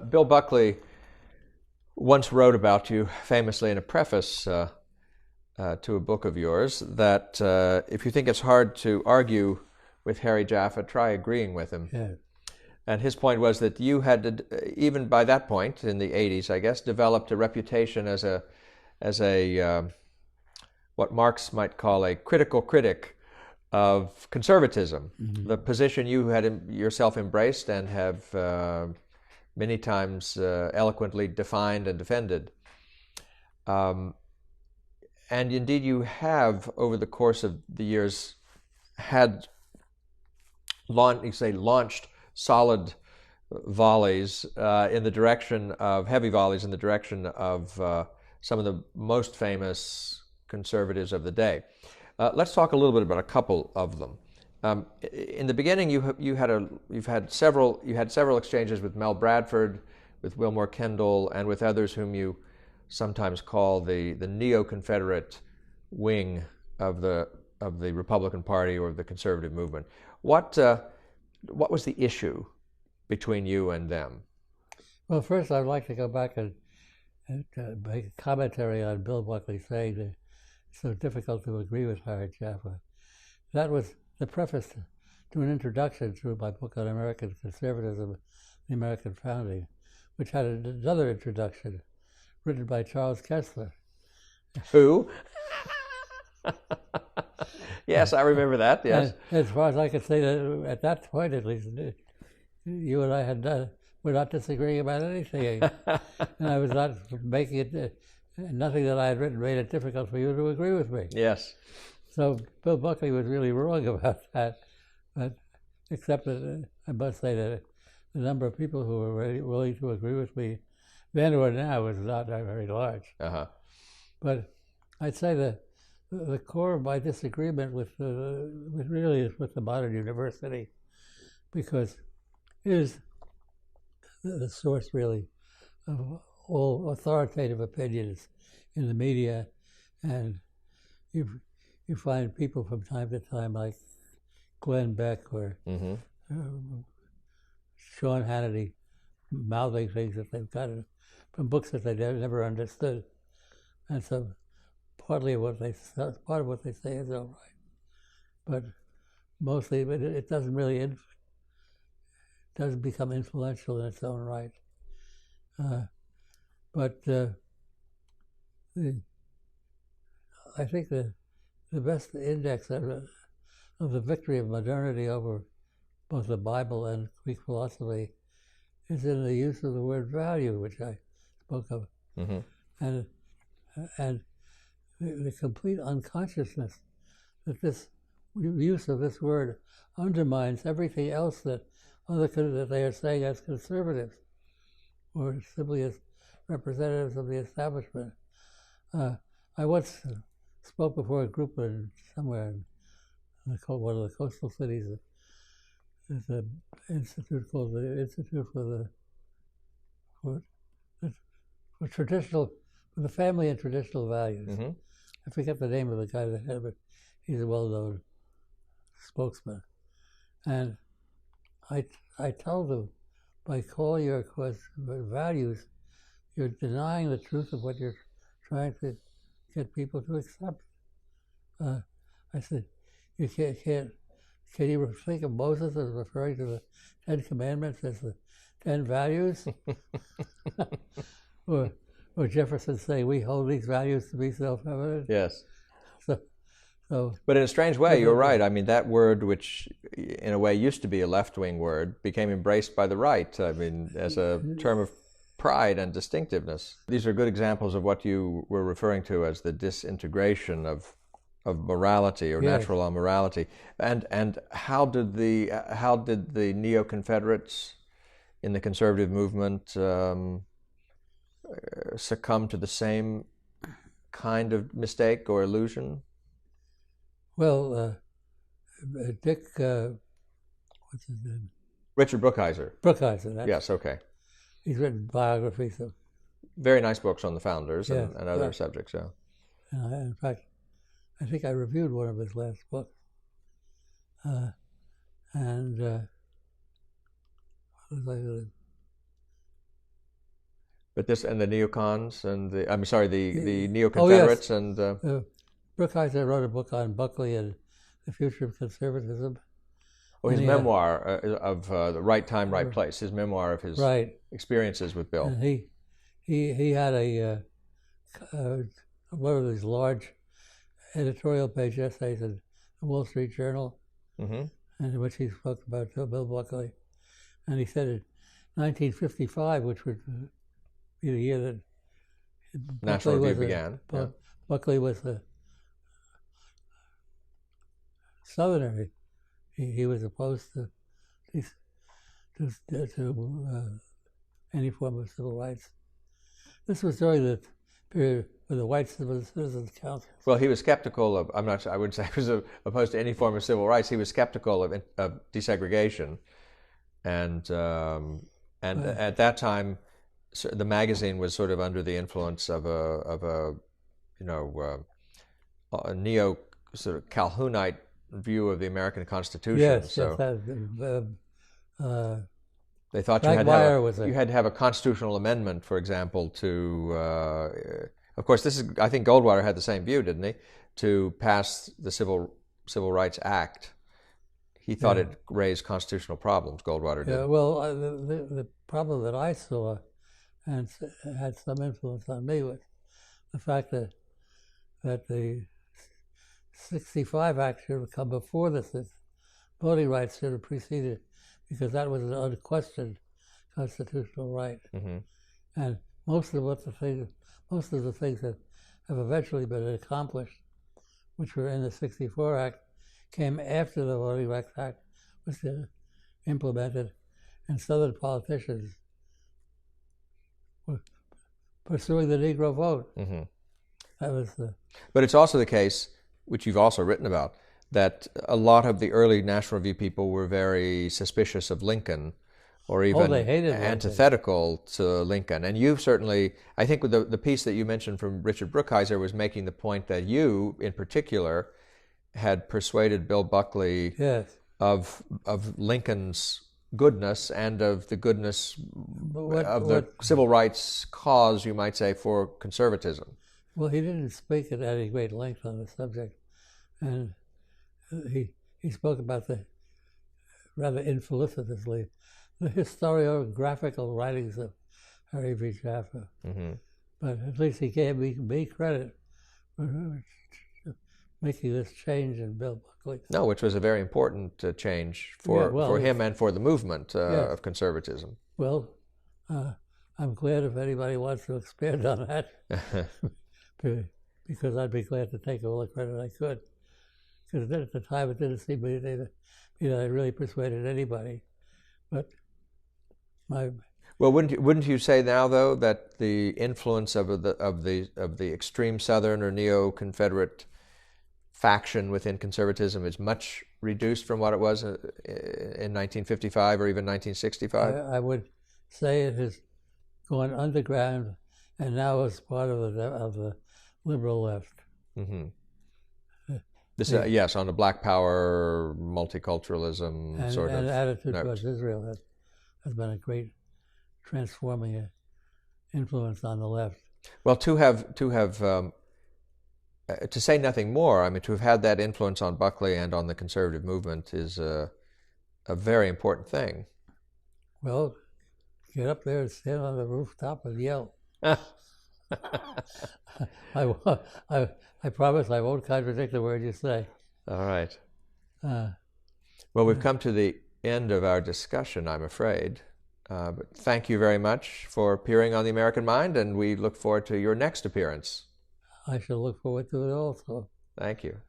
Bill Buckley once wrote about you famously in a preface to a book of yours that if you think it's hard to argue with Harry Jaffa, try agreeing with him. Yeah. And his point was that you had, even by that point in the 80s, I guess, developed a reputation as a what Marx might call a critical critic of conservatism, Mm-hmm. the position you had yourself embraced and have many times eloquently defined and defended. And indeed you have, over the course of the years, had launched solid volleys in the direction of, heavy volleys in the direction of some of the most famous conservatives of the day. Let's talk a little bit about a couple of them. In the beginning, you had several exchanges with Mel Bradford, with Wilmore Kendall, and with others whom you sometimes call the NeoConfederate wing of the Republican Party or the conservative movement. What was the issue between you and them? Well, first I'd like to go back and make a commentary on Bill Buckley saying that it's so difficult to agree with Harry Jaffa. That was the preface to an introduction to my book on American conservatism, the American founding, which had another introduction written by Charles Kessler. Who? Yes, I remember that, yes. And as far as I could say, that at that point at least, you and I were not disagreeing about anything. And I was not making it, nothing that I had written made it difficult for you to agree with me. Yes. So Bill Buckley was really wrong about that, but except that I must say that the number of people who were really willing to agree with me then or now was not very large. Uh-huh. But I'd say that the core of my disagreement really is with the modern university, because it is the source really of all authoritative opinions in the media, and you find people from time to time like Glenn Beck or Sean Hannity mouthing things that they've gotten from books that they never understood, and so part of what they say is all right, but mostly it doesn't really doesn't become influential in its own right. But I think the best index of the victory of modernity over both the Bible and Greek philosophy is in the use of the word value, which I spoke of, and the complete unconsciousness that this use of this word undermines everything else that they are saying as conservatives, or simply as representatives of the establishment. I once spoke before a group somewhere in one of the coastal cities. There's an institute called the Institute for the Family and Traditional Values. I forget the name of the guy that had it, but he's a well-known spokesman. And I told them, by calling your values, you're denying the truth of what you're trying to get people to accept. I said, you can you think of Moses as referring to the 10 Commandments as the 10 values? or Jefferson saying, we hold these values to be self-evident? Yes. So, but in a strange way, you're right. I mean, that word, which in a way used to be a left-wing word, became embraced by the right, I mean, as a term of pride and distinctiveness. These are good examples of what you were referring to as the disintegration of morality or natural law morality. And how did the NeoConfederates in the conservative movement succumb to the same kind of mistake or illusion? Well, Dick, what's his name? Richard Brookhiser. Brookhiser. Yes, okay. He's written biographies of very nice books on the founders and other subjects. Yeah. In fact, I think I reviewed one of his last books, and what was I going to? But this and the neocons and the NeoConfederates and Brookhiser wrote a book on Buckley and the future of conservatism. His memoir of the right time, right place. His memoir of his experiences with Bill. And he had one of these large editorial page essays in the Wall Street Journal, in which he spoke about Bill Buckley. And he said in 1955, which would be the year that National Review began. Buckley was a Southerner. He was opposed to any form of civil rights. This was during the period of the White Citizens Council. Well, he was skeptical of. I wouldn't say he was opposed to any form of civil rights. He was skeptical of desegregation, and at that time, the magazine was sort of under the influence of a neo sort of Calhounite view of the American Constitution. Yes, so they thought you had to have a constitutional amendment, for example, to. Of course, I think Goldwater had the same view, didn't he? To pass the Civil Rights Act. He thought it raised constitutional problems. Goldwater did. Yeah. Well, the problem that I saw, and had some influence on me, was the fact that the 65 Act should have come before this. Voting rights should have preceded, because that was an unquestioned constitutional right. And most of the things that have eventually been accomplished, which were in the 64 Act, came after the Voting Rights Act was implemented, and Southern politicians were pursuing the Negro vote. That was But it's also the case, which you've also written about, that a lot of the early National Review people were very suspicious of Lincoln, or even antithetical to Lincoln. And you've certainly, I think with the piece that you mentioned from Richard Brookhiser was making the point that you, in particular, had persuaded Bill Buckley of Lincoln's goodness and of the goodness of the civil rights cause, you might say, for conservatism. Well, he didn't speak at any great length on the subject, and he spoke about rather infelicitously, the historiographical writings of Harry V. Jaffa. But at least he gave me credit for making this change in Bill Buckley. No, which was a very important change for him and for the movement of conservatism. Well, I'm glad if anybody wants to expand on that, because I'd be glad to take all the credit I could. Because then at the time it didn't seem to me that I really persuaded anybody. But wouldn't you say now, though, that the influence of the extreme Southern or neo-Confederate faction within conservatism is much reduced from what it was in 1955 or even 1965? I would say it has gone underground and now is part of the liberal left. This yes, on the Black Power, multiculturalism sort of attitude towards Israel has been a great transforming influence on the left. Well, to say nothing more, I mean, to have had that influence on Buckley and on the conservative movement is a very important thing. Well, get up there and stand on the rooftop and yell. I promise I won't contradict the word you say. All right. Well, we've come to the end of our discussion, I'm afraid. But thank you very much for appearing on The American Mind, and we look forward to your next appearance. I shall look forward to it also. Thank you.